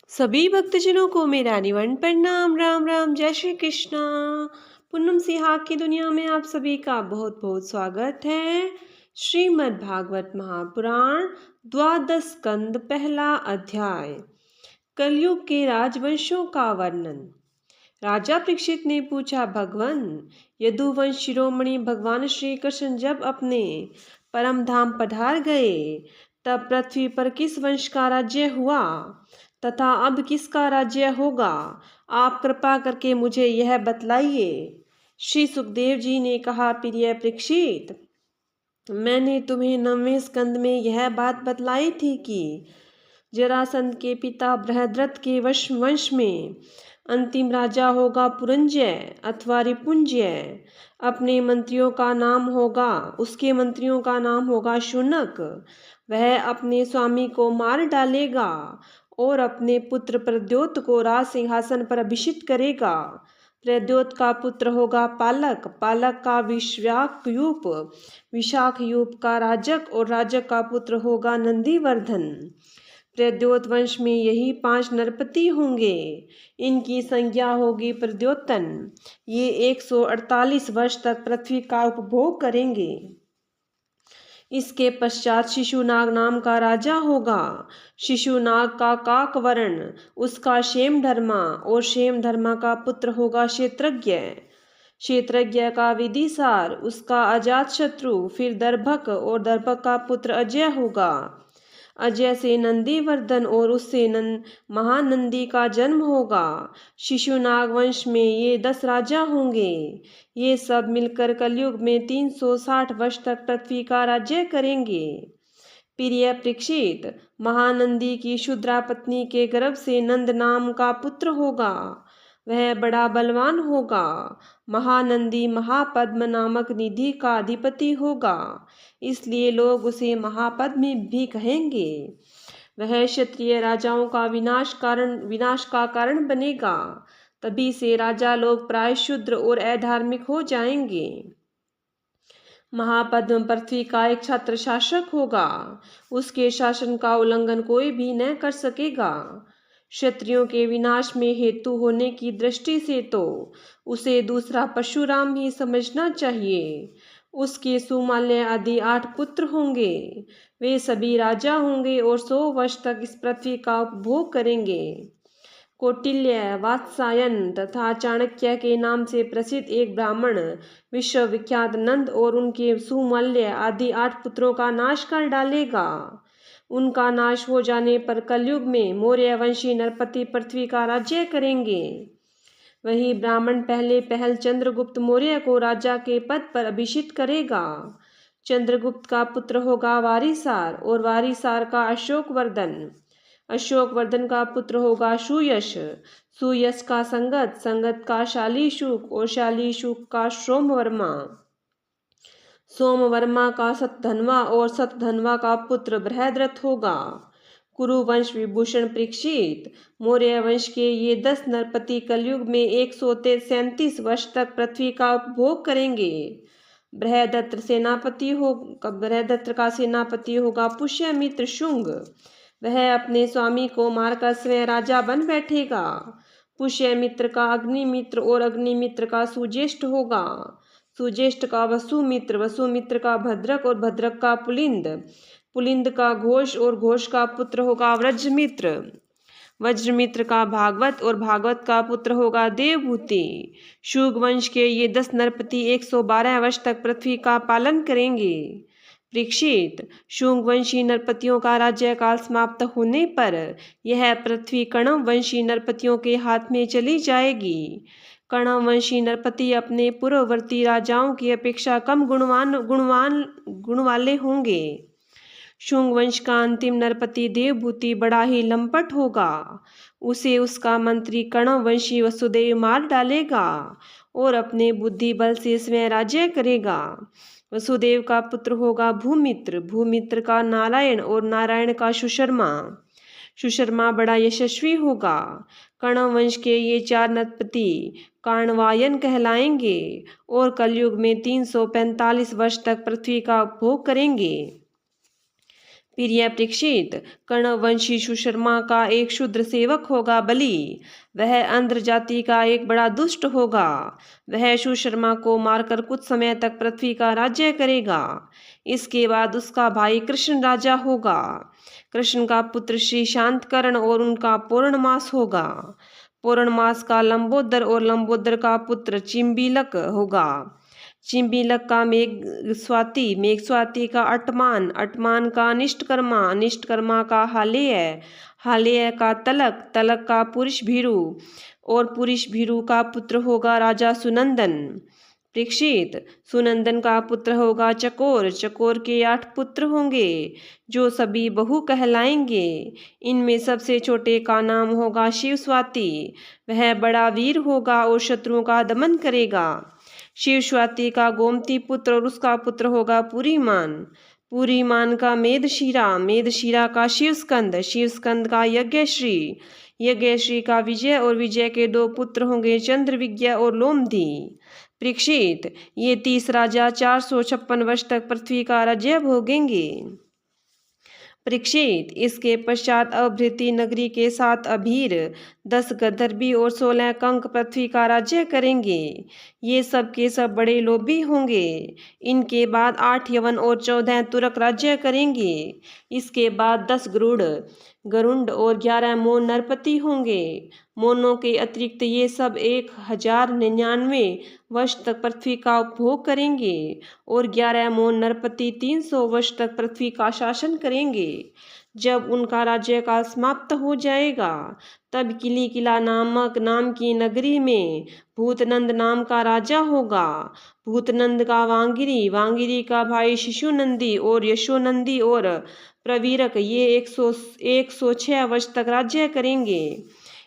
सभी भक्तजनों को मेरा निवन प्रणाम। राम राम, जय श्री कृष्णा। पूनम सिहाग की दुनिया में आप सभी का बहुत बहुत स्वागत है। श्रीमद् भागवत महापुराण द्वादश स्कंद पहला अध्याय। कलयुग के राजवंशों का वर्णन। राजा परीक्षित ने पूछा, भगवान, यदुवंश शिरोमणि भगवान श्री कृष्ण जब अपने परम धाम पधार गए तब पृथ्वी पर किस वंश का राज्य हुआ तथा अब किसका राज्य होगा? आप कृपा करके मुझे यह बतलाइए। श्री सुखदेव जी ने कहा, प्रिय परीक्षित, मैंने तुम्हें 9वें स्कंद में यह बात बतलाई थी कि जरासंध के पिता बृहद्रथ के वंश में अंतिम राजा होगा पुरंजय अथवा रिपुंजय। अपने मंत्रियों का नाम होगा उसके मंत्रियों का नाम होगा शुनक। वह अपने स्वामी को मार डालेगा और अपने पुत्र प्रद्योत को राज सिंहासन पर अभिषिक्त करेगा। प्रद्योत का पुत्र होगा पालक, पालक का विशाखयूप, विशाखयूप का राजक और राजक का पुत्र होगा नंदीवर्धन। प्रद्योत वंश में यही 5 नरपति होंगे। इनकी संज्ञा होगी प्रद्योतन। ये 148 वर्ष तक पृथ्वी का उपभोग करेंगे। इसके पश्चात शिशुनाग नाम का राजा होगा। शिशुनाग का काक वर्ण, उसका क्षेमधर्मा और क्षेमधर्मा का पुत्र होगा क्षेत्रज्ञ। क्षेत्रज्ञ का विदिशार, उसका अजातशत्रु, फिर दर्भक और दर्भक का पुत्र अजय होगा। अजय से नंदीवर्धन और उससे महानंदी का जन्म होगा। शिशुनाग वंश में ये 10 राजा होंगे। ये सब मिलकर कलयुग में 360 वर्ष तक पृथ्वी का राज्य करेंगे। प्रिय परीक्षित, महानंदी की शूद्रा पत्नी के गर्भ से नंद नाम का पुत्र होगा। वह बड़ा बलवान होगा। महानंदी महापद्म नामक निधि का अधिपति होगा, इसलिए लोग उसे महापद्म भी कहेंगे। वह क्षत्रिय राजाओं का विनाश का कारण बनेगा। तभी से राजा लोग प्राय शूद्र और अधार्मिक हो जाएंगे। महापद्म पृथ्वी का एक छत्र शासक होगा। उसके शासन का उल्लंघन कोई भी न कर सकेगा। क्षत्रियों के विनाश में हेतु होने की दृष्टि से तो उसे दूसरा परशुराम ही समझना चाहिए। उसके सुमाल्य आदि 8 पुत्र होंगे। वे सभी राजा होंगे और 100 वर्ष तक इस पृथ्वी का उपभोग करेंगे। कौटिल्य, वात्सायन तथा चाणक्य के नाम से प्रसिद्ध एक ब्राह्मण विश्वविख्यात नंद और उनके सुमाल्य आदि 8 पुत्रों का नाश कर डालेगा। उनका नाश हो जाने पर कलयुग में मौर्यवंशी नरपति पृथ्वी का राज्य करेंगे। वही ब्राह्मण पहल चंद्रगुप्त मौर्य को राजा के पद पर अभिषिक्त करेगा। चंद्रगुप्त का पुत्र होगा वारिसार और वारिसार का अशोकवर्धन। अशोकवर्धन का पुत्र होगा सुयश, सुयश का संगत, संगत का शालीशुक और शालीशुक का सोमवर्मा। सोमवर्मा का सतधनवा और सतधनवा का पुत्र बृहद्रथ होगा। कुरुवंश विभूषण परीक्षित, मौर्य वंश के ये 10 नरपति कलयुग में 137 वर्ष तक पृथ्वी का उपभोग करेंगे। बृहदत्र का सेनापति होगा पुष्यमित्र शुंग। वह अपने स्वामी को मारकर स्वयं राजा बन बैठेगा। पुष्यमित्र का अग्निमित्र और अग्निमित्र का सुज्येष्ठ होगा। सुज्येष्ठ का वसुमित्र, वसुमित्र का भद्रक और भद्रक का पुलिंद, पुलिंद का घोष और घोष का पुत्र होगा वज्रमित्र। वज्रमित्र का भागवत और भागवत का पुत्र होगा देवभूति। शुग वंश के ये 10 नरपति 112 वर्ष तक पृथ्वी का पालन करेंगे। परीक्षित, शुंग वंशी नरपतियों का राज्यकाल समाप्त होने पर यह पृथ्वी कण्व वंशी नरपतियों के हाथ में चली जाएगी। कण्व वंशी नरपति अपने पूर्ववर्ती राजाओं की अपेक्षा कम गुण वाले होंगे। शुंग वंश का अंतिम नरपति देवभूति बड़ा ही लंपट होगा। उसे उसका मंत्री कण्व वंशी वसुदेव मार डालेगा और अपने बुद्धि बल से स्वयं राज्य करेगा। वसुदेव का पुत्र होगा भूमित्र, भूमित्र का नारायण और नारायण का सुशर्मा। सुशर्मा बड़ा यशस्वी होगा। कण्व वंश के ये 4 नरपति कार्णवायन कहलाएंगे और कलयुग में 345 वर्ष तक पृथ्वी का उपभोग करेंगे। प्रिय परीक्षित, कर्णवंशी सुशर्मा का एक शूद्र सेवक होगा बलि। वह आंध्र जाति का एक बड़ा दुष्ट होगा। वह सुशर्मा को मारकर कुछ समय तक पृथ्वी का राज्य करेगा। इसके बाद उसका भाई कृष्ण राजा होगा। कृष्ण का पुत्र श्री शांतकर्ण और उनका पौर्णमास होगा। पौर्णमास का लंबोदर और लंबोदर का पुत्र चिम्बिलक होगा। चिम्बिलक का मेघ स्वाति का अटमान, अटमान का निष्ठकर्मा, निष्ठकर्मा का हालेय, हालेय का तलक, तलक का पुरुष भीरु और पुरुष भीरु का पुत्र होगा राजा सुनंदन। परीक्षित, सुनंदन का पुत्र होगा चकोर, चकोर के 8 पुत्र होंगे जो सभी बहु कहलाएंगे। इनमें सबसे छोटे का नाम होगा शिव स्वाति। वह बड़ा वीर होगा और शत्रुओं का दमन करेगा। शिव स्वाति का गोमती पुत्र और उसका पुत्र होगा पुरीमान। पुरीमान का मेदशिरा, मेदशिरा का शिवस्कंद, शिवस्कंद का यज्ञश्री, यज्ञश्री का विजय और विजय के 2 पुत्र होंगे चंद्रविज्ञ और लोमधी। परीक्षित, ये 30 राजा 456 वर्ष तक पृथ्वी का राज्य भोगेंगे। परीक्षित, इसके पश्चात अभृति नगरी के 7 अभीर, 10 गंधर्वी और 16 कंक पृथ्वी का राज्य करेंगे। ये सब के सब बड़े लोभी होंगे। इनके बाद 8 यवन और 14 तुरक राज्य करेंगे। इसके बाद 10 गरुड़, गरुड़ और 11 मोन नरपति होंगे। मोनों के अतिरिक्त ये सब 1099 वर्ष तक पृथ्वी का उपभोग करेंगे और 11 मोन नरपति 300 वर्ष तक पृथ्वी का शासन करेंगे। जब उनका राज्य काल समाप्त हो जाएगा तब किली किला नामक नाम की नगरी में भूतनंद नाम का राजा होगा। भूतनंद का वांगिरी, वांगिरी का भाई शिशुनंदी और यशोनंदी और प्रवीरक ये 106 वर्ष तक राज्य करेंगे।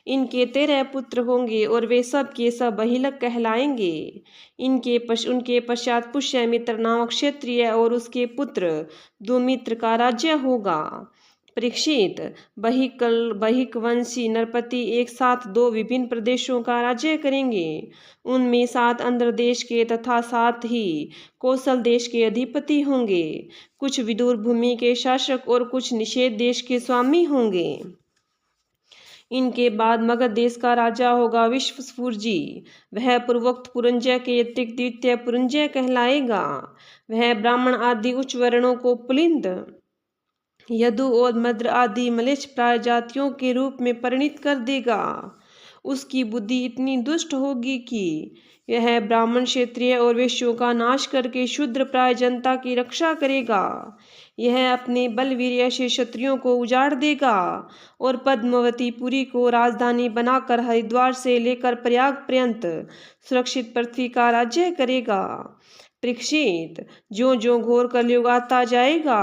इनके 13 पुत्र होंगे और वे सब के सब बहिलक कहलाएंगे। उनके पश्चात पुष्यमित्र नामक क्षत्रिय और उसके पुत्र दुमित्र का राज्य होगा। परीक्षित, बहिकवंशी नरपति एक साथ 2 विभिन्न प्रदेशों का राज्य करेंगे। उनमें 7 आंध्र देश के तथा 7 ही कौशल देश के अधिपति होंगे। कुछ विदुर भूमि के शासक और कुछ निषेध देश के स्वामी होंगे। इनके बाद मगध देश का राजा होगा विश्वस्फूर्जी। वह पूर्वोक्त पुरंजय के अतिरिक्त द्वितीय पुरंजय कहलाएगा। वह ब्राह्मण आदि उच्च वर्णों को पुलिंद, यदु और मद्र आदि मलेच्छ प्राय जातियों के रूप में परिणित कर देगा। उसकी बुद्धि इतनी दुष्ट होगी कि यह ब्राह्मण, क्षत्रिय और वैश्यों का नाश करके शूद्र प्राय जनता की रक्षा करेगा। यह अपने बलवीर्य से क्षत्रियों को उजाड़ देगा और पद्मावतीपुरी को राजधानी बनाकर हरिद्वार से लेकर प्रयाग पर्यंत सुरक्षित पृथ्वी का राज्य करेगा। परीक्षित, जो जो घोर कलयुग आता जाएगा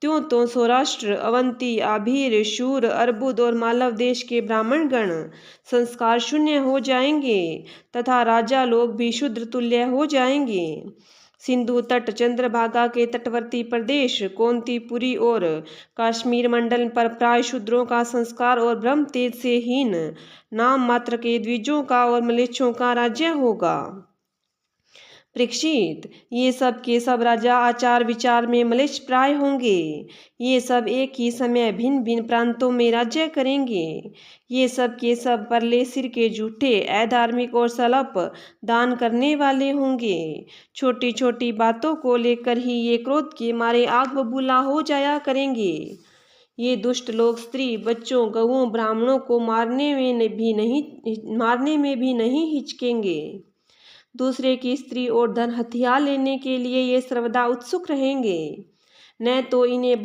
त्यों तो सौराष्ट्र, अवंती, आभीर, शूर, अर्बुद और मालव देश के ब्राह्मण गण संस्कार शून्य हो जाएंगे तथा राजा लोग भी शूद्र तुल्य हो जाएंगे। सिंधु तट, चंद्रभागा के तटवर्ती प्रदेश, कौंतीपुरी और कश्मीर मंडल पर प्राय शूद्रों का संस्कार और ब्रह्म तेज से हीन नाम मात्र के द्विजों का और मलेच्छों का राज्य होगा। परीक्षित, ये सब के सब राजा आचार विचार में मलेच्छ प्राय होंगे। ये सब एक ही समय भिन्न भिन्न प्रांतों में राज्य करेंगे। ये सब के सब परले सिर के झूठे, अधार्मिक और सलप दान करने वाले होंगे। छोटी छोटी बातों को लेकर ही ये क्रोध के मारे आग बबूला हो जाया करेंगे। ये दुष्ट लोग स्त्री, बच्चों, गऊओं, ब्राह्मणों को मारने में भी नहीं हिचकेंगे। दूसरे की स्त्री और धन हथियार लेने के लिए ये सर्वदा उत्सुक रहेंगे। न तो इन्हें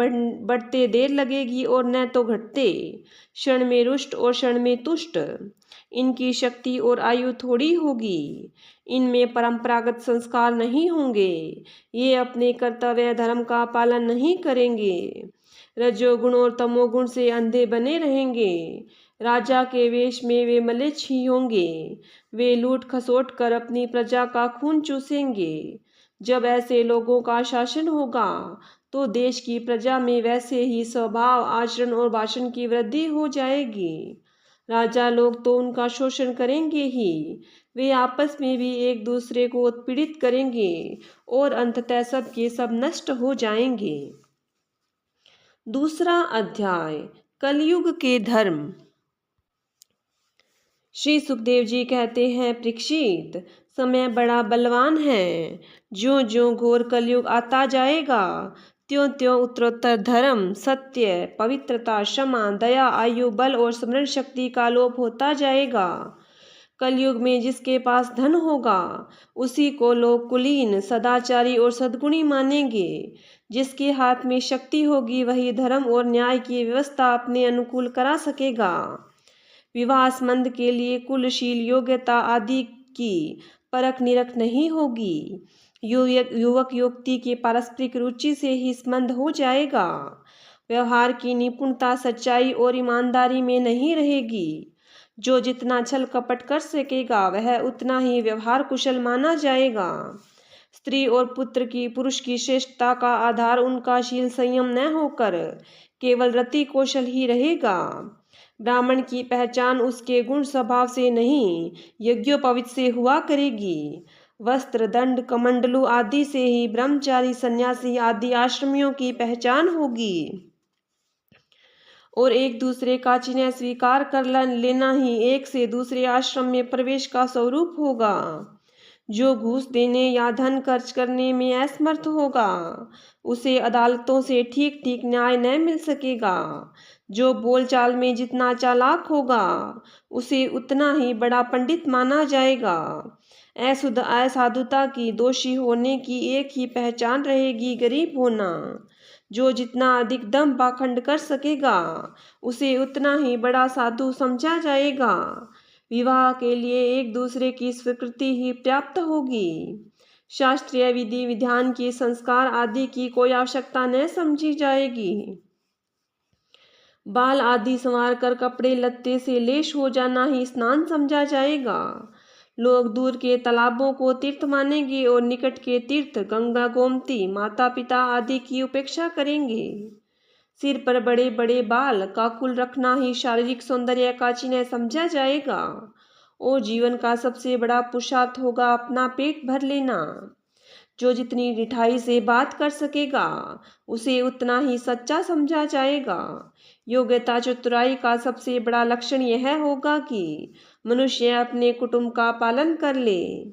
बढ़ते देर लगेगी और न तो घटते। क्षण में रुष्ट और क्षण में तुष्ट। इनकी शक्ति और आयु थोड़ी होगी। इनमें परंपरागत संस्कार नहीं होंगे। ये अपने कर्तव्य धर्म का पालन नहीं करेंगे। रजोगुण और तमोगुण से अंधे बने रहेंगे। राजा के वेश में वे मलेच्छ ही होंगे। वे लूट खसोट कर अपनी प्रजा का खून चूसेंगे। जब ऐसे लोगों का शासन होगा तो देश की प्रजा में वैसे ही स्वभाव, आचरण और भाषण की वृद्धि हो जाएगी। राजा लोग तो उनका शोषण करेंगे ही, वे आपस में भी एक दूसरे को उत्पीड़ित करेंगे और अंततः सब के सब नष्ट हो जाएंगे। दूसरा अध्याय कलयुग के धर्म। श्री सुखदेव जी कहते हैं, परीक्षित, समय बड़ा बलवान है। ज्यों ज्यों घोर कलयुग आता जाएगा, त्यों त्यों उत्तरोत्तर धर्म, सत्य, पवित्रता, क्षमा, दया, आयु, बल और स्मरण शक्ति का लोप होता जाएगा। कलयुग में जिसके पास धन होगा, उसी को लोग कुलीन, सदाचारी और सद्गुणी मानेंगे। जिसके हाथ में शक्ति होगी, वही धर्म और न्याय की व्यवस्था अपने अनुकूल करा सकेगा। विवाह संबंध के लिए कुलशील, योग्यता आदि की परख निरख नहीं होगी। युवक युवती की पारस्परिक रुचि से ही संबंध हो जाएगा। व्यवहार की निपुणता सच्चाई और ईमानदारी में नहीं रहेगी। जो जितना छल कपट कर सकेगा, वह उतना ही व्यवहार कुशल माना जाएगा। स्त्री और पुरुष की श्रेष्ठता का आधार उनका शील संयम न होकर केवल रति कौशल ही रहेगा। ब्राह्मण की पहचान उसके गुण स्वभाव से नहीं, यज्ञोपवीत से हुआ करेगी। वस्त्र, दंड, कमंडलू आदि से ही ब्रह्मचारी, सन्यासी आदि आश्रमियों की पहचान होगी। और एक दूसरे का चिन्ह स्वीकार कर लेना ही एक से दूसरे आश्रम में प्रवेश का स्वरूप होगा। जो घूस देने या धन खर्च करने में असमर्थ होगा, उसे अदालतों से ठीक ठीक न्याय न मिल सकेगा। जो बोलचाल में जितना चालाक होगा, उसे उतना ही बड़ा पंडित माना जाएगा। असाधुता की दोषी होने की एक ही पहचान रहेगी, गरीब होना। जो जितना अधिक दम पाखंड कर सकेगा, उसे उतना ही बड़ा साधु समझा जाएगा। विवाह के लिए एक दूसरे की स्वीकृति ही पर्याप्त होगी। शास्त्रीय विधि विधान के संस्कार आदि की कोई आवश्यकता न समझी जाएगी। बाल आदि संवार कर कपड़े लत्ते से लेश हो जाना ही स्नान समझा जाएगा। लोग दूर के तालाबों को तीर्थ मानेंगे और निकट के तीर्थ गंगा, गोमती, माता पिता आदि की उपेक्षा करेंगे। सिर पर बड़े बड़े बाल, काकुल रखना ही शारीरिक सौंदर्य का चिन्ह समझा जाएगा। और जीवन का सबसे बड़ा पुरुषार्थ होगा अपना पेट भर लेना। जो जितनी रिठाई से बात कर सकेगा, उसे उतना ही सच्चा समझा जाएगा। योग्यता चतुराई का सबसे बड़ा लक्षण यह होगा कि मनुष्य अपने कुटुंब का पालन कर ले।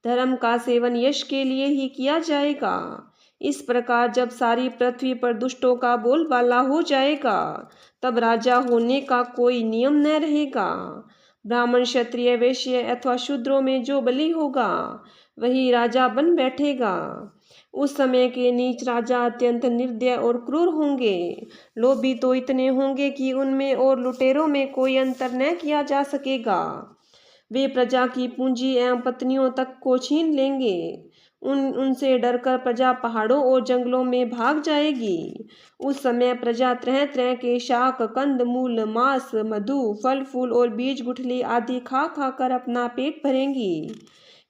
धर्म का सेवन यश के लिए ही किया जाएगा। इस प्रकार जब सारी पृथ्वी पर दुष्टों का बोलबाला हो जाएगा, तब राजा होने का कोई नियम न रहेगा। ब्राह्मण, क्षत्रिय, वैश्य अथवा शूद्रों में जो बली होगा, वही राजा बन बैठेगा। उस समय के नीच राजा अत्यंत निर्दय और क्रूर होंगे। लोभी तो इतने होंगे कि उनमें और लुटेरों में कोई अंतर न किया जा सकेगा। वे प्रजा की पूंजी एवं पत्नियों तक को छीन लेंगे। उनसे डरकर प्रजा पहाड़ों और जंगलों में भाग जाएगी। उस समय प्रजा तरह तरह के शाक, कंद मूल, मांस, मधु, फल फूल और बीज गुठली आदि खा खा कर अपना पेट भरेंगी।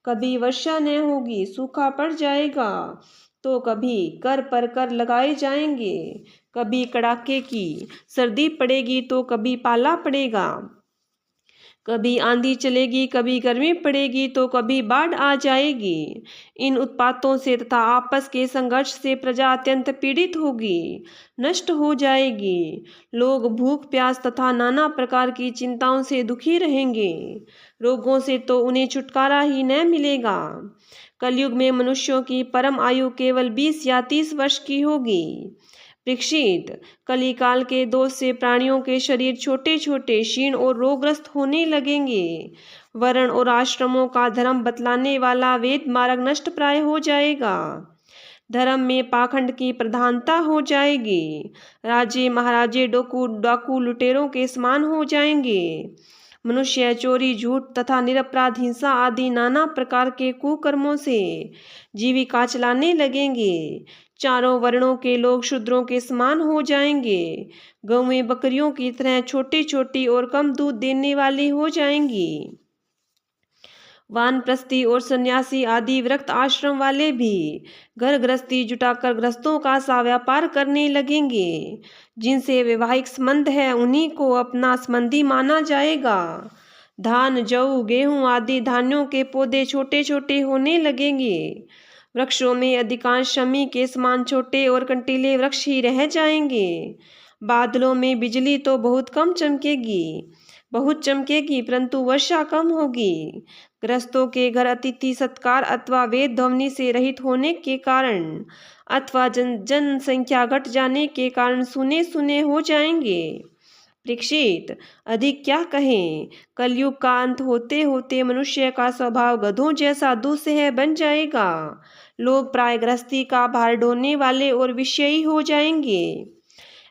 कभी वर्षा न होगी, सूखा पड़ जाएगा, तो कभी कर पर कर लगाए जाएंगे। कभी कड़ाके की सर्दी पड़ेगी, तो कभी पाला पड़ेगा। कभी आंधी चलेगी, कभी गर्मी पड़ेगी, तो कभी बाढ़ आ जाएगी। इन उत्पातों से तथा आपस के संघर्ष से प्रजा अत्यंत पीड़ित होगी, नष्ट हो जाएगी। लोग भूख प्यास तथा नाना प्रकार की चिंताओं से दुखी रहेंगे। रोगों से तो उन्हें छुटकारा ही न मिलेगा। कलयुग में मनुष्यों की परम आयु केवल 20 या 30 वर्ष की होगी। परीक्षित, कलिकाल के दोष से प्राणियों के शरीर छोटे छोटे, क्षीण और रोगग्रस्त होने लगेंगे। वर्ण और आश्रमों का धर्म बतलाने वाला वेद मार्ग नष्ट प्राय हो जाएगा। धर्म में पाखंड की प्रधानता हो जाएगी। राजे महाराजे डाकू लुटेरों के समान हो जाएंगे। मनुष्य चोरी, झूठ तथा निरपराध हिंसा आदि नाना प्रकार के कुकर्मों से जीविका चलाने लगेंगे। चारों वर्णों के लोग शूद्रों के समान हो जाएंगे। गौएं बकरियों की तरह छोटी छोटी और कम दूध देने वाली हो जाएंगी। वानप्रस्थी और सन्यासी आदि विरक्त आश्रम वाले भी घर गृहस्थी जुटाकर गृहस्थों का सा व्यापार करने लगेंगे। जिनसे वैवाहिक संबंध है, उन्हीं को अपना संबंधी माना जाएगा। धान, जौ, गेहूं आदि धान्यों के पौधे छोटे छोटे होने लगेंगे। वृक्षों में अधिकांश शमी के समान छोटे और कंटीले वृक्ष ही रह जाएंगे। बादलों में बिजली तो बहुत चमकेगी, परंतु वर्षा कम होगी। गृहस्थों के घर अतिथि सत्कार अथवा वेद ध्वनि से रहित होने के कारण अथवा जनसंख्या घट जाने के कारण सुने सुने हो जाएंगे। परीक्षित, अधिक क्या कहें, कलयुग का अंत होते होते मनुष्य का स्वभाव गधों जैसा दुस्सह बन जाएगा। लोग प्राय गृहस्थी का भार ढोने वाले और विषयी हो जाएंगे।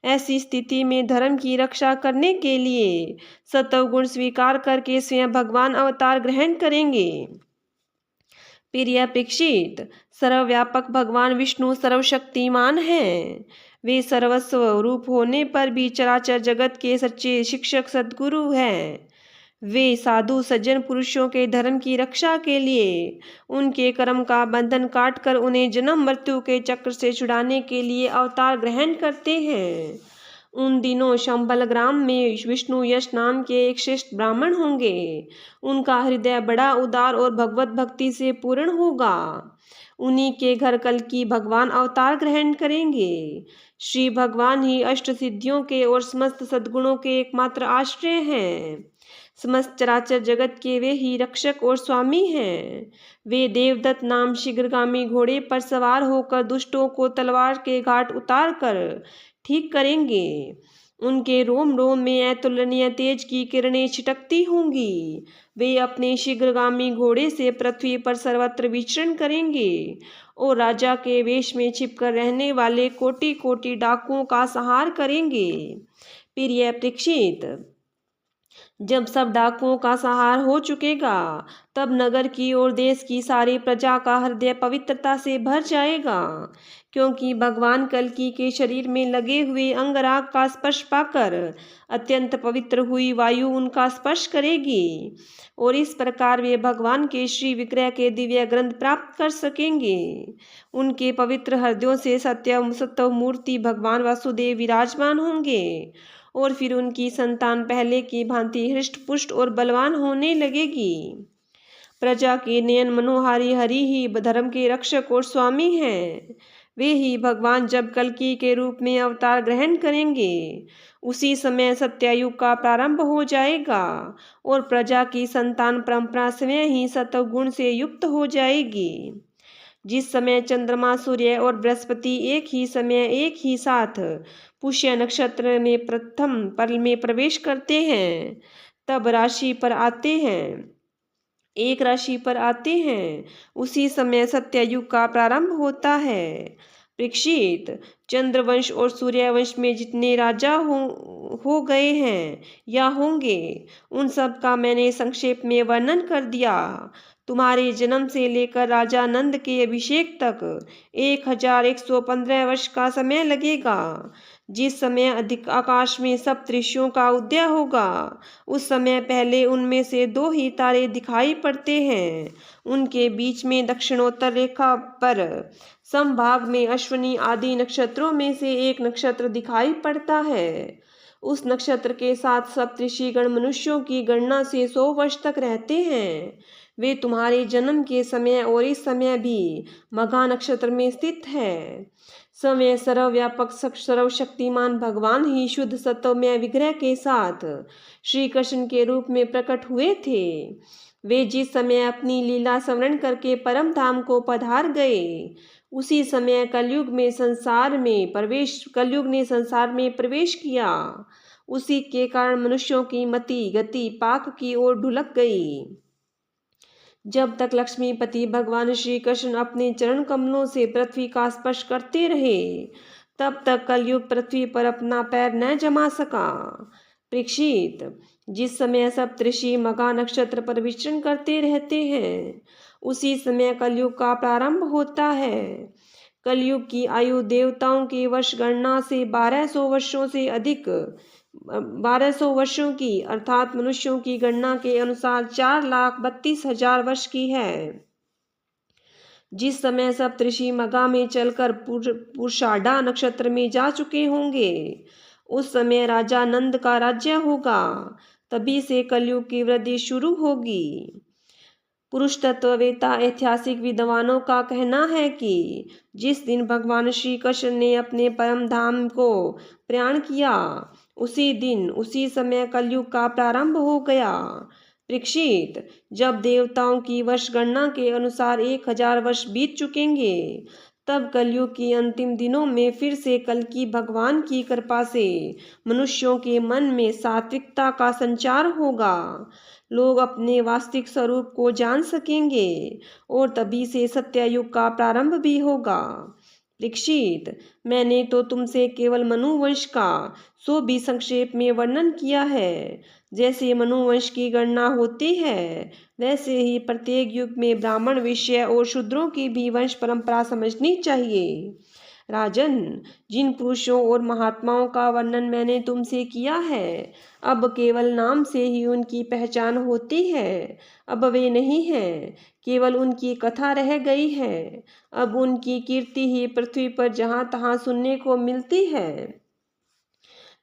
ऐसी स्थिति में धर्म की रक्षा करने के लिए सत्व गुण स्वीकार करके स्वयं भगवान अवतार ग्रहण करेंगे। प्रिय परीक्षित, सर्वव्यापक भगवान विष्णु सर्वशक्तिमान हैं। वे सर्वस्व रूप होने पर भी चराचर जगत के सच्चे शिक्षक सद्गुरु हैं। वे साधु सज्जन पुरुषों के धर्म की रक्षा के लिए उनके कर्म का बंधन काटकर उन्हें जन्म मृत्यु के चक्र से छुड़ाने के लिए अवतार ग्रहण करते हैं। उन दिनों शंबल ग्राम में विष्णु यश नाम के एक श्रेष्ठ ब्राह्मण होंगे। उनका हृदय बड़ा उदार और भगवत भक्ति से पूर्ण होगा। उन्हीं के घर कल्कि भगवान अवतार ग्रहण करेंगे। श्री भगवान ही अष्ट सिद्धियों के और समस्त सद्गुणों के एकमात्र आश्रय हैं। समस्त चराचर जगत के वे ही रक्षक और स्वामी हैं। वे देवदत्त नाम शीघ्रगामी घोड़े पर सवार होकर दुष्टों को तलवार के घाट उतार कर ठीक करेंगे। उनके रोम रोम में अतुलनीय तेज की किरणें छिटकती होंगी। वे अपने शीघ्रगामी घोड़े से पृथ्वी पर सर्वत्र विचरण करेंगे और राजा के वेश में छिपकर रहने वाले कोटि कोटि डाकुओं का संहार करेंगे। प्रिय परीक्षित, जब सब डाकुओं का संहार हो चुकेगा तब नगर की और देश की सारी प्रजा का हृदय पवित्रता से भर जाएगा, क्योंकि भगवान कल्कि के शरीर में लगे हुए अंगराग का स्पर्श पाकर अत्यंत पवित्र हुई वायु उनका स्पर्श करेगी और इस प्रकार वे भगवान के श्री विग्रह के दिव्य ग्रंथ प्राप्त कर सकेंगे। उनके पवित्र हृदयों से सत्व मूर्ति भगवान वासुदेव विराजमान होंगे और फिर उनकी संतान पहले की भांति हृष्ट पुष्ट और बलवान होने लगेगी। प्रजा के नयन मनोहारी हरि ही धर्म के रक्षक और स्वामी हैं। वे ही भगवान जब कल्कि के रूप में अवतार ग्रहण करेंगे उसी समय सत्यायुग का प्रारंभ हो जाएगा और प्रजा की संतान परंपरा स्वयं ही सत्व गुण से युक्त हो जाएगी। जिस समय चंद्रमा सूर्य और बृहस्पति एक ही समय एक ही साथ पुष्य नक्षत्र में प्रथम पल में प्रवेश करते हैं तब एक राशि पर आते हैं उसी समय सत्ययुग का प्रारंभ होता है। परीक्षित, चंद्रवंश और सूर्यवंश में जितने राजा हो गए हैं या होंगे उन सब का मैंने संक्षेप में वर्णन कर दिया। तुम्हारे जन्म से लेकर राजा नंद के अभिषेक तक 1115 वर्ष का समय लगेगा। जिस समय अधिक आकाश में सप्तऋषियों का उदय होगा उस समय पहले उनमें से 2 ही तारे दिखाई पड़ते हैं। उनके बीच में दक्षिणोत्तर रेखा पर समभाग में अश्विनी आदि नक्षत्रों में से एक नक्षत्र दिखाई पड़ता है। उस नक्षत्र के साथ सप्तऋषिगण मनुष्यों की गणना से 100 वर्ष तक रहते हैं। वे तुम्हारे जन्म के समय और इस समय भी मघा नक्षत्र में स्थित है। समय सर्वव्यापक सर्वशक्तिमान भगवान ही शुद्ध सत्वमय विग्रह के साथ श्री कृष्ण के रूप में प्रकट हुए थे। वे जिस समय अपनी लीला स्मरण करके परम धाम को पधार गए उसी समय कलयुग ने संसार में प्रवेश किया। उसी के कारण मनुष्यों की मति गति पाक की ओर ढुलक गई। जब तक लक्ष्मीपति भगवान श्री कृष्ण अपने चरण कमलों से पृथ्वी का स्पर्श करते रहे तब तक कलयुग पृथ्वी पर अपना पैर न जमा सका। परीक्षित, जिस समय सप्तऋषि मघा नक्षत्र पर विचरण करते रहते हैं उसी समय कलयुग का प्रारंभ होता है। कलयुग की आयु देवताओं की वर्ष गणना से 1200 वर्षों की अर्थात मनुष्यों की गणना के अनुसार 4,32,000 वर्ष की है। जिस समय सप्तऋषि मघा में चलकर पूषाढ़ा नक्षत्र में जा चुके होंगे उस समय राजा नंद का राज्य होगा। तभी से कलयुग की वृद्धि शुरू होगी। पुरुष तत्ववेता ऐतिहासिक विद्वानों का कहना है कि जिस दिन भगवान श्री कृष्ण ने अपने परम धाम को प्रयाण किया, उसी दिन उसी समय कलयुग का प्रारंभ हो गया। परीक्षित, जब देवताओं की वर्ष गणना के अनुसार 1000 वर्ष बीत चुकेंगे, तब कलयुग के अंतिम दिनों में फिर से कल्कि भगवान की कृपा से मनुष्यों के मन में सात्विकता का संचार होगा। लोग अपने वास्तविक स्वरूप को जान सकेंगे और तभी से सत्ययुग का प्रारंभ भी होगा। परीक्षित, मैंने तो तुमसे केवल मनुवंश का सो भी संक्षेप में वर्णन किया है। जैसे मनुवंश की गणना होती है, वैसे ही प्रत्येक युग में ब्राह्मण, वैश्य और शूद्रों की भी वंश परंपरा समझनी चाहिए। राजन, जिन पुरुषों और महात्माओं का वर्णन मैंने तुमसे किया है, अब केवल नाम से ही उनकी पहचान होती है। अब वे नहीं हैं, केवल उनकी कथा रह गई है। अब उनकी कीर्ति ही पृथ्वी पर जहाँ तहाँ सुनने को मिलती है।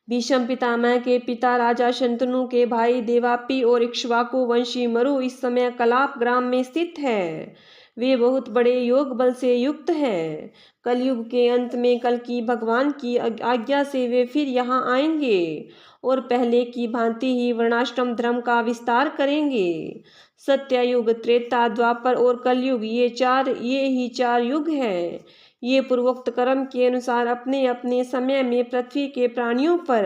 भीष्म पितामह के पिता राजा शंतनु के भाई देवापी और इक्ष्वाकु वंशी मरु इस समय कलाप ग्राम में स्थित है। वे बहुत बड़े योग बल से युक्त हैं। कलयुग के अंत में कल्कि भगवान की आज्ञा से वे फिर यहाँ आएंगे और पहले की भांति ही वर्णाश्रम धर्म का विस्तार करेंगे। सत्ययुग, त्रेता, द्वापर और कलयुग, ये ही चार युग हैं। ये पूर्वोक्त कर्म के अनुसार अपने अपने समय में पृथ्वी के प्राणियों पर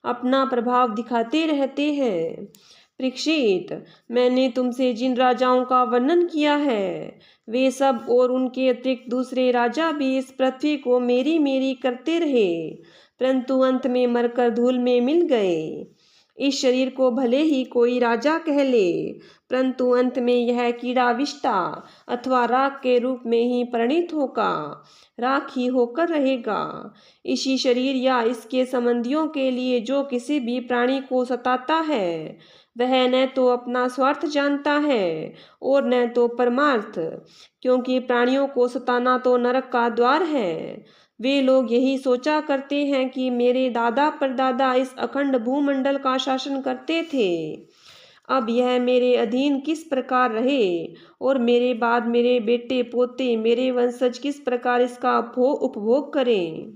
अपना प्रभाव दिखाते रहते हैं। परीक्षित, मैंने तुमसे जिन राजाओं का वर्णन किया है, वे सब और उनके अतिरिक्त दूसरे राजा भी इस पृथ्वी को मेरी मेरी करते रहे, परंतु अंत में मरकर धूल में मिल गए। इस शरीर को भले ही कोई राजा कह ले, परंतु अंत में यह कीड़ा विष्टा अथवा राख के रूप में ही परिणित होगा, राख ही होकर रहेगा। इसी शरीर या इसके संबंधियों के लिए जो किसी भी प्राणी को सताता है, वह न तो अपना स्वार्थ जानता है और न तो परमार्थ, क्योंकि प्राणियों को सताना तो नरक का द्वार है। वे लोग यही सोचा करते हैं कि मेरे दादा परदादा इस अखंड भूमंडल का शासन करते थे, अब यह मेरे अधीन किस प्रकार रहे और मेरे बाद मेरे बेटे पोते, मेरे वंशज किस प्रकार इसका उपभोग करें।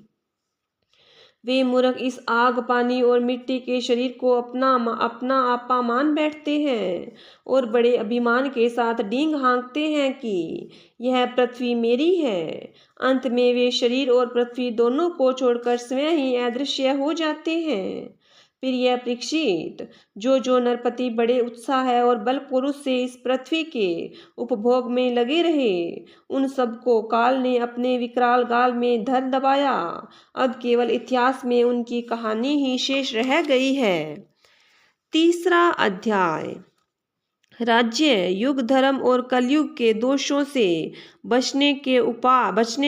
वे मूर्ख इस आग, पानी और मिट्टी के शरीर को अपना आपा मान बैठते हैं और बड़े अभिमान के साथ डींग हाँकते हैं कि यह पृथ्वी मेरी है। अंत में वे शरीर और पृथ्वी दोनों को छोड़कर स्वयं ही अदृश्य हो जाते हैं। प्रिय परीक्षित, जो नरपति बड़े उत्साह और बल पुरुष से इस पृथ्वी के उपभोग में लगे रहे, उन सबको काल ने अपने विकराल गाल में धर दबाया। अब केवल इतिहास में उनकी कहानी ही शेष रह गई है। तीसरा अध्याय, राज्य, युग, धर्म और कलयुग के दोषों से बचने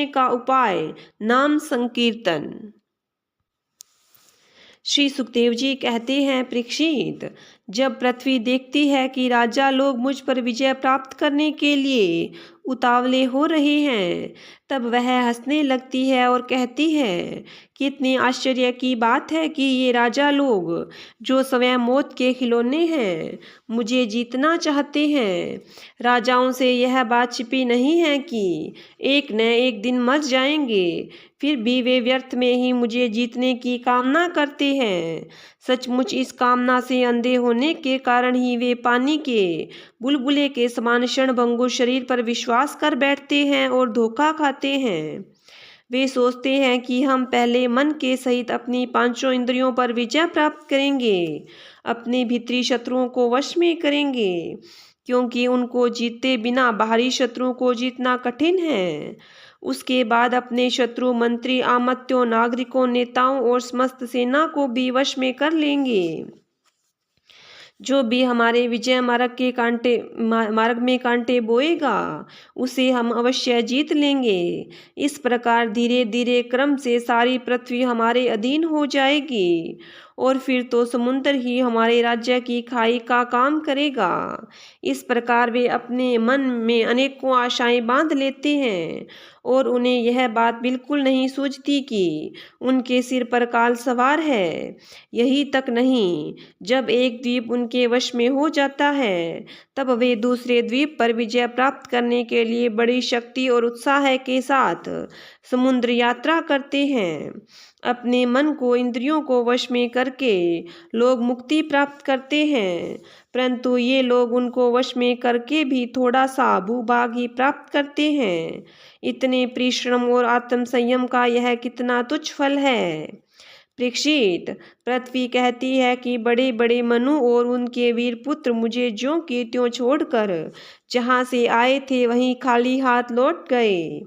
का उपाय, नाम संकीर्तन। श्री सुखदेव जी कहते हैं, परीक्षित, जब पृथ्वी देखती है कि राजा लोग मुझ पर विजय प्राप्त करने के लिए उतावले हो रहे हैं, तब वह हंसने लगती है और कहती है, कितने आश्चर्य की बात है कि ये राजा लोग, जो स्वयं मौत के खिलौने हैं, मुझे जीतना चाहते हैं। राजाओं से यह बात छिपी नहीं है कि एक न एक दिन मर जाएंगे, फिर भी वे व्यर्थ में ही मुझे जीतने की कामना करते हैं। सचमुच इस कामना से अंधे होने के कारण ही वे पानी के बुलबुले के समान क्षणभंगुर शरीर पर विश्वास कर बैठते हैं और धोखा खाते हैं। वे सोचते हैं कि हम पहले मन के सहित अपनी पांचों इंद्रियों पर विजय प्राप्त करेंगे, अपने भीतरी शत्रुओं को वश में करेंगे, क्योंकि उनको जीते बिना बाहरी शत्रुओं को जीतना कठिन है। उसके बाद अपने शत्रु मंत्री, आमत्यों, नागरिकों, नेताओं और समस्त सेना को भी वश में कर लेंगे। जो भी हमारे विजय मार्ग में कांटे बोएगा, उसे हम अवश्य जीत लेंगे। इस प्रकार धीरे धीरे क्रम से सारी पृथ्वी हमारे अधीन हो जाएगी और फिर तो समुद्र ही हमारे राज्य की खाई का काम करेगा। इस प्रकार वे अपने मन में अनेकों आशाएं बांध लेते हैं और उन्हें यह बात बिल्कुल नहीं सूझती कि उनके सिर पर काल सवार है। यही तक नहीं, जब एक द्वीप उनके वश में हो जाता है तब वे दूसरे द्वीप पर विजय प्राप्त करने के लिए बड़ी शक्ति और उत्साह के साथ समुद्र यात्रा करते हैं। अपने मन को इंद्रियों को वश में करके लोग मुक्ति प्राप्त करते हैं, परंतु ये लोग उनको वश में करके भी थोड़ा सा भूभाग ही प्राप्त करते हैं। इतने परिश्रम और आत्म संयम का यह कितना तुच्छ फल है। परीक्षित, पृथ्वी कहती है कि बड़े बड़े मनु और उनके वीर पुत्र मुझे ज्यों की त्यों छोड़कर जहाँ से आए थे वहीं खाली हाथ लौट गए,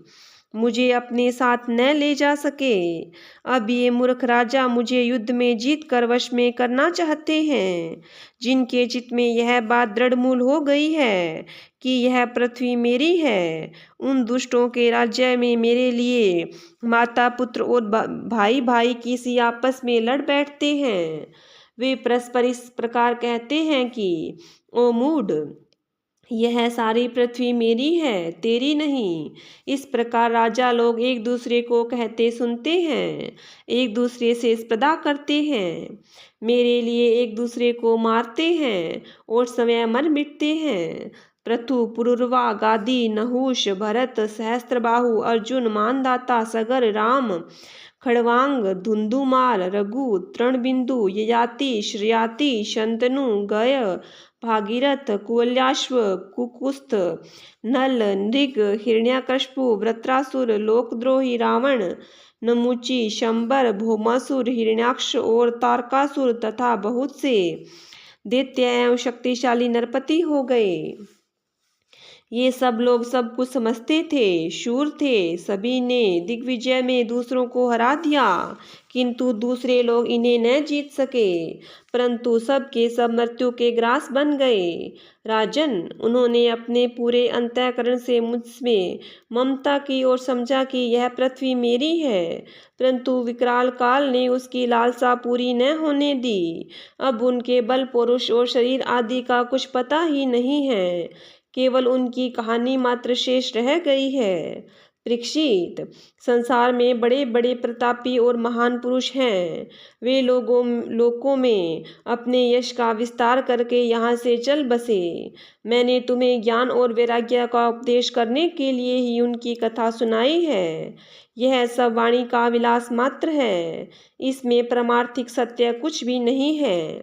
मुझे अपने साथ न ले जा सके। अब ये मूर्ख राजा मुझे युद्ध में जीत कर वश में करना चाहते हैं, जिनके चित्त में यह बात दृढ़मूल हो गई है कि यह पृथ्वी मेरी है। उन दुष्टों के राज्य में मेरे लिए माता पुत्र और भाई भाई किसी आपस में लड़ बैठते हैं। वे परस्पर इस प्रकार कहते हैं कि ओ मूढ़, यह सारी पृथ्वी मेरी है, तेरी नहीं। इस प्रकार राजा लोग एक दूसरे को कहते सुनते हैं, एक दूसरे से स्पर्धा करते हैं, मेरे लिए एक दूसरे को मारते हैं और समय मर मिटते हैं। पृथु, पुरुरवा, गादी, नहुष, भरत, सहस्त्रबाहु, अर्जुन, मानदाता, सगर, राम, खड़वांग, धुंधुमार, रघु, तृणबिंदु, ययाति, श्रयाति, शंतनु, गय, भागीरथ, कुवल्याश्व, कुकुस्थ, नल, नृग, हिरण्यकश्यपु, वृत्रासुर, लोकद्रोही रावण, नमुची, शंबर, भौमासुर, हिरण्याक्ष और तारकासुर तथा बहुत से दैत्य एवं शक्तिशाली नरपति हो गए। ये सब लोग सब कुछ समझते थे, शूर थे, सभी ने दिग्विजय में दूसरों को हरा दिया, किंतु दूसरे लोग इन्हें न जीत सके, परंतु सब के सब मृत्यु के ग्रास बन गए। राजन, उन्होंने अपने पूरे अंतःकरण से मुझमें ममता की और समझा कि यह पृथ्वी मेरी है, परंतु विकराल काल ने उसकी लालसा पूरी न होने दी। अब उनके बल, पुरुष और शरीर आदि का कुछ पता ही नहीं है, केवल उनकी कहानी मात्र शेष रह गई है। परीक्षित, संसार में बड़े बड़े प्रतापी और महान पुरुष हैं, वे लोकों में अपने यश का विस्तार करके यहाँ से चल बसे। मैंने तुम्हें ज्ञान और वैराग्य का उपदेश करने के लिए ही उनकी कथा सुनाई है। यह सब वाणी का विलास मात्र है, इसमें परमार्थिक सत्य कुछ भी नहीं है।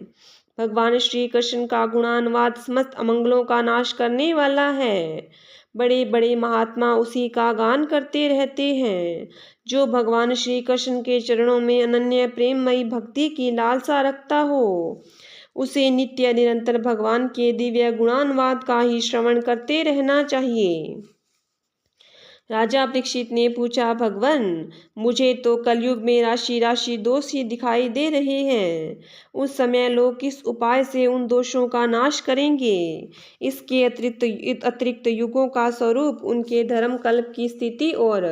भगवान श्री कृष्ण का गुणानुवाद समस्त अमंगलों का नाश करने वाला है। बड़े बड़े महात्मा उसी का गान करते रहते हैं। जो भगवान श्री कृष्ण के चरणों में अनन्य प्रेममयी भक्ति की लालसा रखता हो, उसे नित्य निरंतर भगवान के दिव्य गुणानुवाद का ही श्रवण करते रहना चाहिए। राजा परीक्षित ने पूछा, भगवन, मुझे तो कलयुग में राशि राशि दोष ही दिखाई दे रहे हैं। उस समय लोग किस उपाय से उन दोषों का नाश करेंगे? इसके अतिरिक्त युगों का स्वरूप, उनके धर्म कल्प की स्थिति और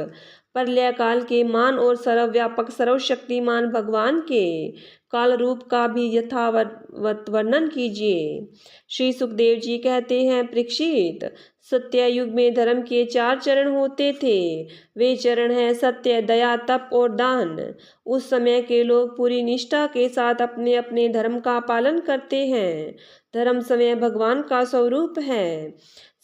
प्रलय काल के मान और सर्वव्यापक सर्वशक्तिमान भगवान के काल रूप का भी यथावत वर्णन कीजिए। श्री सुखदेव जी कहते हैं, परीक्षित, सत्य युग में धर्म के 4 चरण होते थे। वे चरण हैं सत्य, दया, तप और दान। उस समय के लोग पूरी निष्ठा के साथ अपने अपने धर्म का पालन करते हैं। धर्म समय भगवान का स्वरूप है।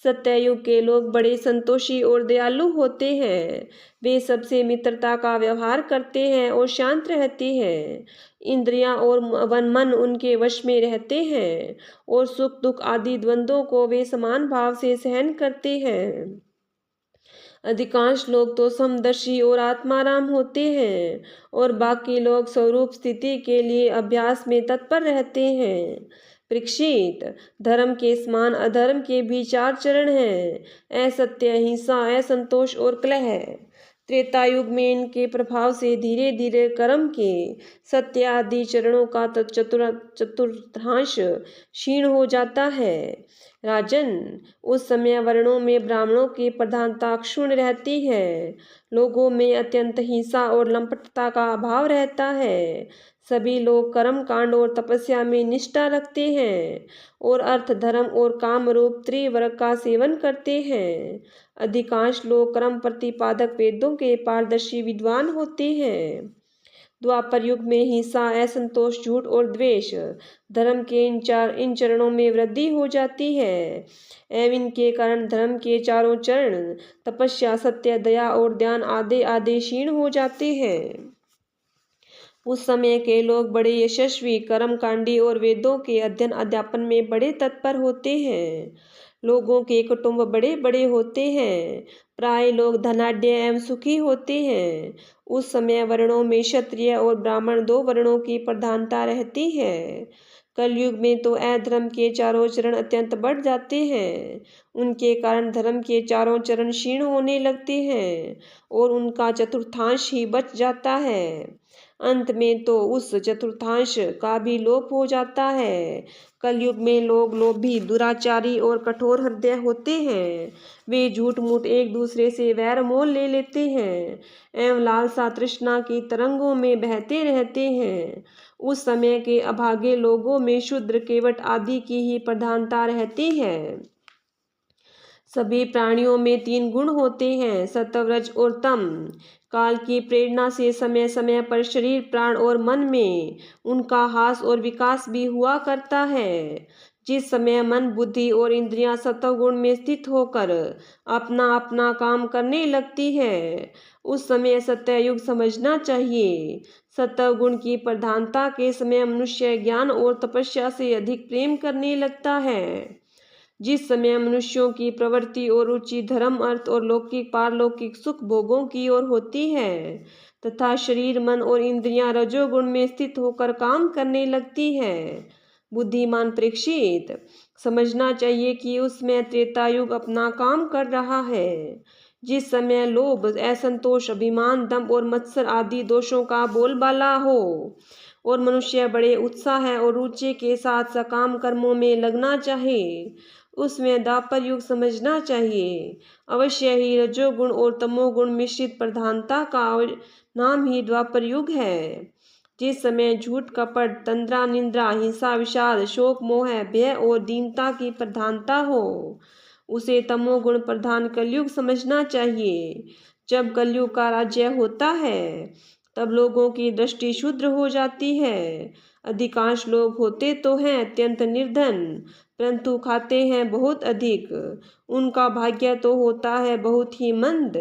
सत्ययुग के लोग बड़े संतोषी और दयालु होते हैं। वे सबसे मित्रता का व्यवहार करते हैं और शांत रहते हैं। इंद्रियां और मन उनके वश में रहते हैं और सुख दुख आदि द्वंद्वों को वे समान भाव से सहन करते हैं। अधिकांश लोग तो समदर्शी और आत्माराम होते हैं और बाकी लोग स्वरूप स्थिति के लिए अभ्यास में तत्पर रहते हैं। परीक्षित, धर्म के समान अधर्म के भी 4 चरण हैं, असत्य, हिंसा, असंतोष और कलह। त्रेता युग में इनके प्रभाव से धीरे धीरे कर्म के सत्य आदि चरणों का चतुर्थांश क्षीण हो जाता है। राजन, उस समय वर्णों में ब्राह्मणों की प्रधानता क्षुण्ण रहती है। लोगों में अत्यंत हिंसा और लंपटता का अभाव रहता है। सभी लोग कर्म कांड और तपस्या में निष्ठा रखते हैं और अर्थ, धर्म और काम रूप त्रिवर्ग का सेवन करते हैं। अधिकांश लोग कर्म प्रतिपादक वेदों के पारदर्शी विद्वान होते हैं। द्वापर युग में हिंसा, असंतोष, झूठ और द्वेष धर्म के इन चरणों में वृद्धि हो जाती है एवं इनके कारण धर्म के चारों चरण तपस्या, सत्य, दया और ध्यान आदि आदि क्षीण हो जाते हैं। उस समय के लोग बड़े यशस्वी, कर्मकांडी और वेदों के अध्ययन अध्यापन में बड़े तत्पर होते हैं। लोगों के कुटुंब बड़े बड़े होते हैं। प्राय लोग धनाढ्य एवं सुखी होते हैं। उस समय वर्णों में क्षत्रिय और ब्राह्मण दो वर्णों की प्रधानता रहती है। कलयुग में तो अधर्म के चारों चरण अत्यंत बढ़ जाते हैं। उनके कारण धर्म के चारों चरण क्षीण होने लगते हैं और उनका चतुर्थांश ही बच जाता है। अंत में तो उस चतुर्थांश का भी लोप हो जाता है। कलयुग में लोग लोभी, दुराचारी और कठोर हृदय होते हैं। वे झूठ मूठ एक दूसरे से वैर मोल ले लेते हैं एवं लालसा तृष्णा की तरंगों में बहते रहते हैं। उस समय के अभागे लोगों में शूद्र, केवट आदि की ही प्रधानता रहती है। सभी प्राणियों में 3 गुण होते हैं, सत्व, रज और तम। काल की प्रेरणा से समय समय पर शरीर, प्राण और मन में उनका हास और विकास भी हुआ करता है। जिस समय मन, बुद्धि और इंद्रियां सत्व गुण में स्थित होकर अपना अपना काम करने लगती है, उस समय सत्ययुग समझना चाहिए। सत्व गुण की प्रधानता के समय मनुष्य ज्ञान और तपस्या से अधिक प्रेम करने लगता है। जिस समय मनुष्यों की प्रवृत्ति और रुचि धर्म, अर्थ और लौकिक पारलौकिक सुख भोगों की ओर होती है तथा शरीर, मन और इंद्रियां रजोगुण में स्थित होकर काम करने लगती है। बुद्धिमान परीक्षित, समझना चाहिए कि उसमें त्रेता युग अपना काम कर रहा है। जिस समय लोभ, असंतोष, अभिमान, दंभ और मत्सर आदि दोषों का बोलबाला हो और मनुष्य बड़े उत्साह और रुचि के साथ सकाम कर्मों में लगना चाहे, उसमें द्वापर युग समझना चाहिए। अवश्य ही रजोगुण और तमोगुण मिश्रित प्रधानता का नाम ही द्वापर युग है। जिस समय झूठ, कपट, तंद्रा, निंद्रा, हिंसा, विषाद, शोक, मोह, भय और दीनता की प्रधानता हो, उसे तमोगुण प्रधान कलयुग समझना चाहिए। जब कलयुग का राज्य होता है तब लोगों की दृष्टि क्षुद्र हो जाती है। अधिकांश लोग होते तो हैं अत्यंत निर्धन, परंतु खाते हैं बहुत अधिक। उनका भाग्य तो होता है बहुत ही मंद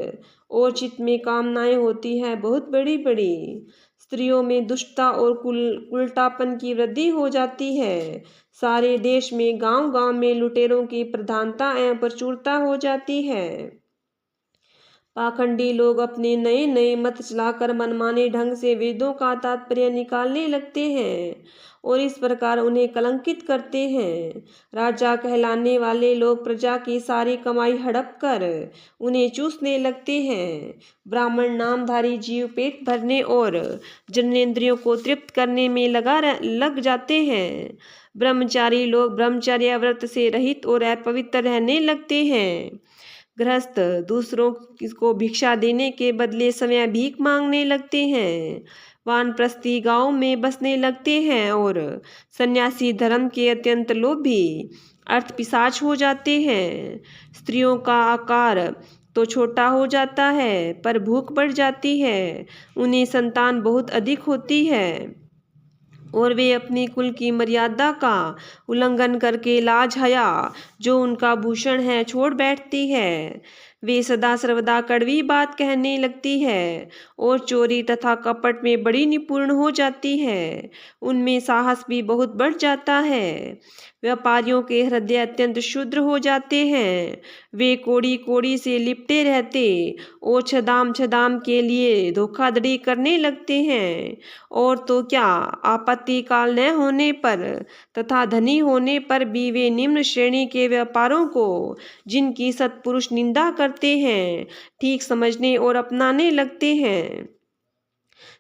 और चित्त में कामनाएं होती है बहुत बड़ी बड़ी। स्त्रियों में दुष्टता और उल्टापन की वृद्धि हो जाती है। सारे देश में गांव गांव में लुटेरों की प्रधानता एवं प्रचुरता हो जाती है। पाखंडी लोग अपने नए नए मत चलाकर मनमाने ढंग से वेदों का तात्पर्य निकालने लगते हैं और इस प्रकार उन्हें कलंकित करते हैं। राजा कहलाने वाले लोग प्रजा की सारी कमाई हड़प कर उन्हें चूसने लगते हैं। ब्राह्मण नामधारी जीव पेट भरने और जन्नेंद्रियों को तृप्त करने में लग जाते हैं। ब्रह्मचारी लोग ब्रह्मचर्य व्रत से रहित और अपवित्र रहने लगते हैं। गृहस्थ दूसरों को भिक्षा देने के बदले समय भीख मांगने लगते हैं। वानप्रस्थी गांव में बसने लगते हैं और सन्यासी धर्म के अत्यंत लोभी अर्थ पिशाच हो जाते हैं। स्त्रियों का आकार तो छोटा हो जाता है पर भूख बढ़ जाती है। उन्हें संतान बहुत अधिक होती है और वे अपनी कुल की मर्यादा का उल्लंघन करके लाज, हया जो उनका भूषण है छोड़ बैठती है। वे सदा सर्वदा कड़वी बात कहने लगती है और चोरी तथा कपट में बड़ी निपुण हो जाती है। उनमें साहस भी बहुत बढ़ जाता है। व्यापारियों के हृदय अत्यंत क्षुद्र हो जाते हैं। वे कोड़ी कोड़ी से लिपटे रहते और छदाम छदाम के लिए धोखाधड़ी करने लगते हैं। और तो क्या, आपत्ति काल न होने पर तथा धनी होने पर भी वे निम्न श्रेणी के व्यापारों को, जिनकी सत्पुरुष निंदा करते हैं, ठीक समझने और अपनाने लगते हैं।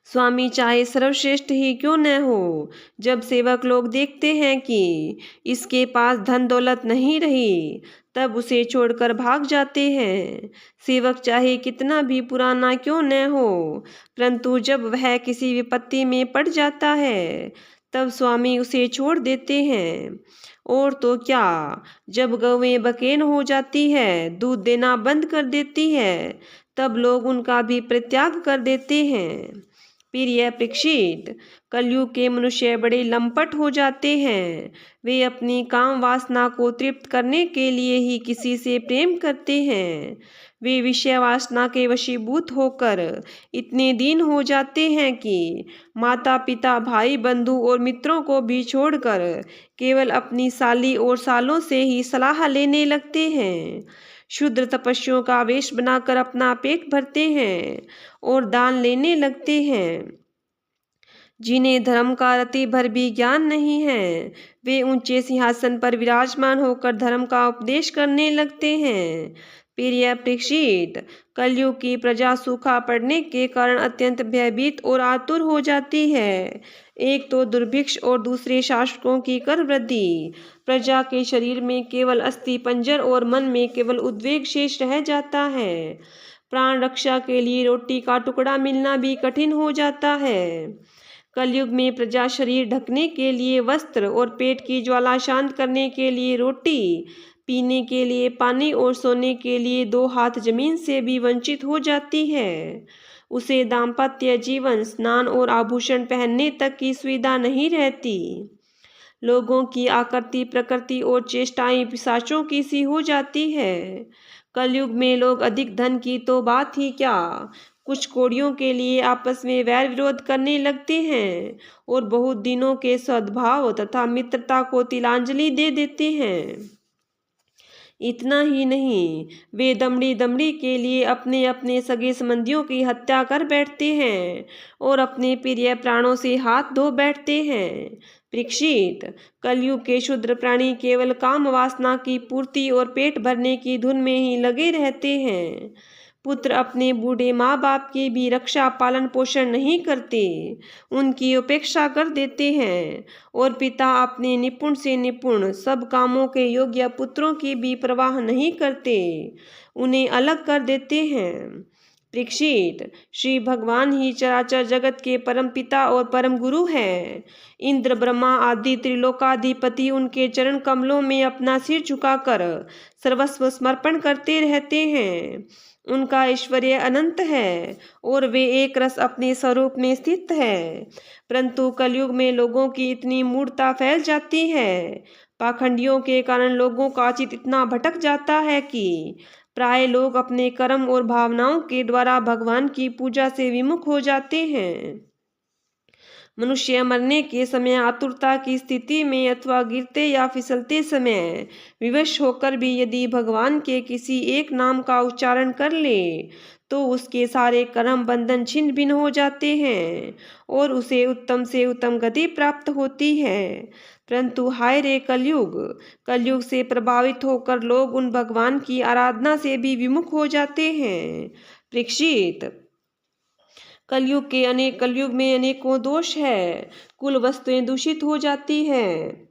स्वामी चाहे सर्वश्रेष्ठ ही क्यों न हो, जब सेवक लोग देखते हैं कि इसके पास धन दौलत नहीं रही, तब उसे छोड़कर भाग जाते हैं। सेवक चाहे कितना भी पुराना क्यों न हो, परंतु जब वह किसी विपत्ति में पड़ जाता है, तब स्वामी उसे छोड़ देते हैं। और तो क्या, जब गौएं बकेन हो जाती है, दूध देना बंद कर देती है, तब लोग उनका भी परित्याग कर देते हैं। प्रिय परीक्षित, कलयुग के मनुष्य बड़े लंपट हो जाते हैं। वे अपनी काम वासना को तृप्त करने के लिए ही किसी से प्रेम करते हैं। वे विषय वासना के वशीभूत होकर इतने दीन हो जाते हैं कि माता पिता भाई बंधु और मित्रों को भी छोड़कर केवल अपनी साली और सालों से ही सलाह लेने लगते हैं। शूद्र तपस्वियों का वेश बनाकर अपना पेट भरते हैं और दान लेने लगते हैं। जिन्हें धर्म का रति भर भी ज्ञान नहीं है, वे ऊंचे सिंहासन पर विराजमान होकर धर्म का उपदेश करने लगते हैं। प्रिय परीक्षित, कलयुग की प्रजा सूखा पड़ने के कारण अत्यंत भयभीत और आतुर हो जाती है। एक तो दुर्भिक्ष और दूसरे शासकों की कर वृद्धि। प्रजा के शरीर में केवल अस्थि पंजर और मन में केवल उद्वेग शेष रह जाता है। प्राण रक्षा के लिए रोटी का टुकड़ा मिलना भी कठिन हो जाता है। कलयुग में प्रजा शरीर ढकने के लिए वस्त्र और पेट की ज्वाला शांत करने के लिए रोटी, पीने के लिए पानी और सोने के लिए 2 हाथ जमीन से भी वंचित हो जाती है। उसे दाम्पत्य जीवन, स्नान और आभूषण पहनने तक की सुविधा नहीं रहती। लोगों की आकृति, प्रकृति और चेष्टाएं पिशाचों की सी हो जाती है। कलयुग में लोग अधिक धन की तो बात ही क्या, कुछ कौड़ियों के लिए आपस में वैर विरोध करने लगते हैं और बहुत दिनों के सद्भाव तथा मित्रता को तिलांजलि दे देते हैं। इतना ही नहीं, वे दमड़ी दमड़ी के लिए अपने अपने सगे संबंधियों की हत्या कर बैठते हैं और अपने प्रिय प्राणों से हाथ धो बैठते हैं। परीक्षित, कलयुग के क्षुद्र प्राणी केवल काम वासना की पूर्ति और पेट भरने की धुन में ही लगे रहते हैं। पुत्र अपने बूढ़े माँ बाप की भी रक्षा पालन पोषण नहीं करते, उनकी उपेक्षा कर देते हैं और पिता अपने निपुण से निपुण सब कामों के योग्य पुत्रों की भी परवाह नहीं करते, उन्हें अलग कर देते हैं। परीक्षित, श्री भगवान ही चराचर जगत के परम पिता और परम गुरु हैं। इंद्र, ब्रह्मा आदि त्रिलोकाधिपति उनके चरण कमलों में अपना सिर झुकाकर सर्वस्व समर्पण करते रहते हैं। उनका ऐश्वर्य अनंत है और वे एक रस अपने स्वरूप में स्थित है। परंतु कलयुग में लोगों की इतनी मूढ़ता फैल जाती है, पाखंडियों के कारण लोगों का चित्त इतना भटक जाता है कि प्राय लोग अपने कर्म और भावनाओं के द्वारा भगवान की पूजा से विमुख हो जाते हैं। मनुष्य मरने के समय आतुरता की स्थिति में अथवा गिरते या फिसलते समय विवश होकर भी यदि भगवान के किसी एक नाम का उच्चारण कर ले, तो उसके सारे कर्म बंधन छिन्न भिन्न हो जाते हैं और उसे उत्तम से उत्तम गति प्राप्त होती है। परंतु हाय रे कलयुग, कलयुग से प्रभावित होकर लोग उन भगवान की आराधना से भी विमुख हो जाते हैं। परीक्षित, कलयुग में अनेकों दोष है। कुल वस्तुएं दूषित हो जाती हैं,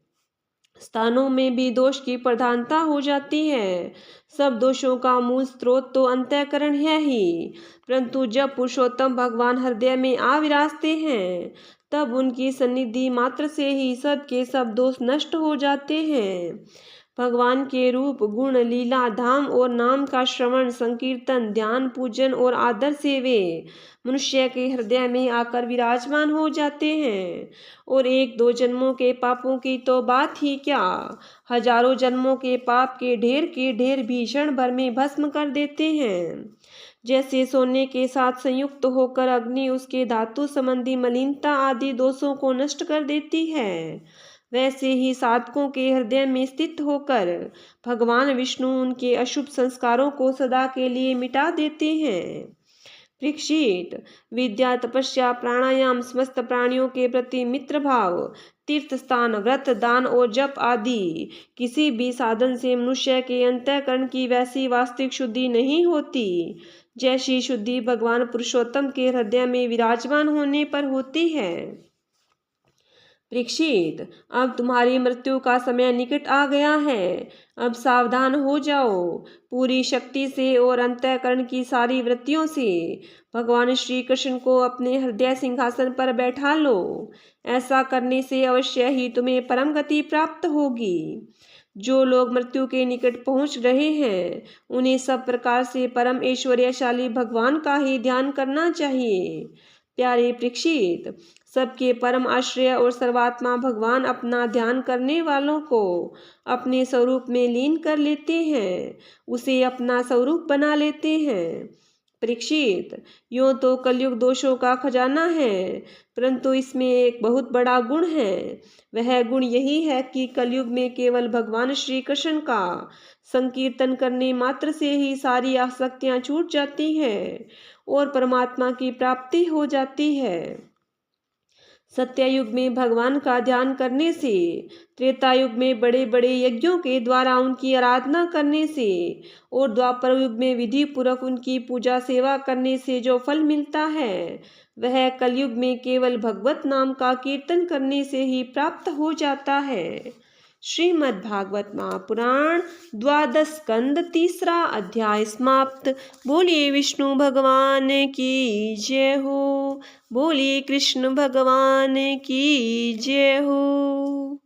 स्थानों में भी दोष की प्रधानता हो जाती है। सब दोषों का मूल स्रोत तो अंतःकरण है ही, परंतु जब पुरुषोत्तम भगवान हृदय में आ विराजते हैं, तब उनकी सन्निधि मात्र से ही सब के सब दोष नष्ट हो जाते हैं। भगवान के रूप, गुण, लीला, धाम और नाम का श्रवण, संकीर्तन, ध्यान, पूजन और आदर से वे मनुष्य के हृदय में आकर विराजमान हो जाते हैं और 1-2 जन्मों के पापों की तो बात ही क्या, हजारों जन्मों के पाप के ढेर भी क्षण भर में भस्म कर देते हैं। जैसे सोने के साथ संयुक्त होकर अग्नि उसके धातु संबंधी मलिनता आदि दोषों को नष्ट कर देती है, वैसे ही साधकों के हृदय में स्थित होकर भगवान विष्णु उनके अशुभ संस्कारों को सदा के लिए मिटा देते हैं। परीक्षित, विद्या, तपस्या, प्राणायाम, समस्त प्राणियों के प्रति मित्र भाव, तीर्थ स्थान, व्रत, दान और जप आदि किसी भी साधन से मनुष्य के अंतःकरण की वैसी वास्तविक शुद्धि नहीं होती जैसी शुद्धि भगवान पुरुषोत्तम के हृदय में विराजमान होने पर होती है। परीक्षित, अब तुम्हारी मृत्यु का समय निकट आ गया है। अब सावधान हो जाओ। पूरी शक्ति से और अंतःकरण की सारी वृत्तियों से भगवान श्री कृष्ण को अपने हृदय सिंहासन पर बैठा लो। ऐसा करने से अवश्य ही तुम्हें परम गति प्राप्त होगी। जो लोग मृत्यु के निकट पहुंच रहे हैं उन्हें सब प्रकार से परम ऐश्वर्यशाली भगवान का ही ध्यान करना चाहिए। प्यारे परीक्षित, सबके परम आश्रय और सर्वात्मा भगवान अपना ध्यान करने वालों को अपने स्वरूप में लीन कर लेते हैं, उसे अपना स्वरूप बना लेते हैं। परीक्षित, यूं तो कलयुग दोषों का खजाना है, परंतु इसमें एक बहुत बड़ा गुण है। वह गुण यही है कि कलयुग में केवल भगवान श्री कृष्ण का संकीर्तन करने मात्र से ही सारी आसक्तियां छूट जाती हैं और परमात्मा की प्राप्ति हो जाती है। सत्ययुग में भगवान का ध्यान करने से, त्रेता युग में बड़े बड़े यज्ञों के द्वारा उनकी आराधना करने से और द्वापर युग में विधि पूर्वक उनकी पूजा सेवा करने से जो फल मिलता है वह कलयुग में केवल भगवत नाम का कीर्तन करने से ही प्राप्त हो जाता है। श्रीमद् भागवत महापुराण द्वादश स्कंद तीसरा अध्याय समाप्त। बोलिए विष्णु भगवान की जय हो। बोलिए कृष्ण भगवान की जय हो।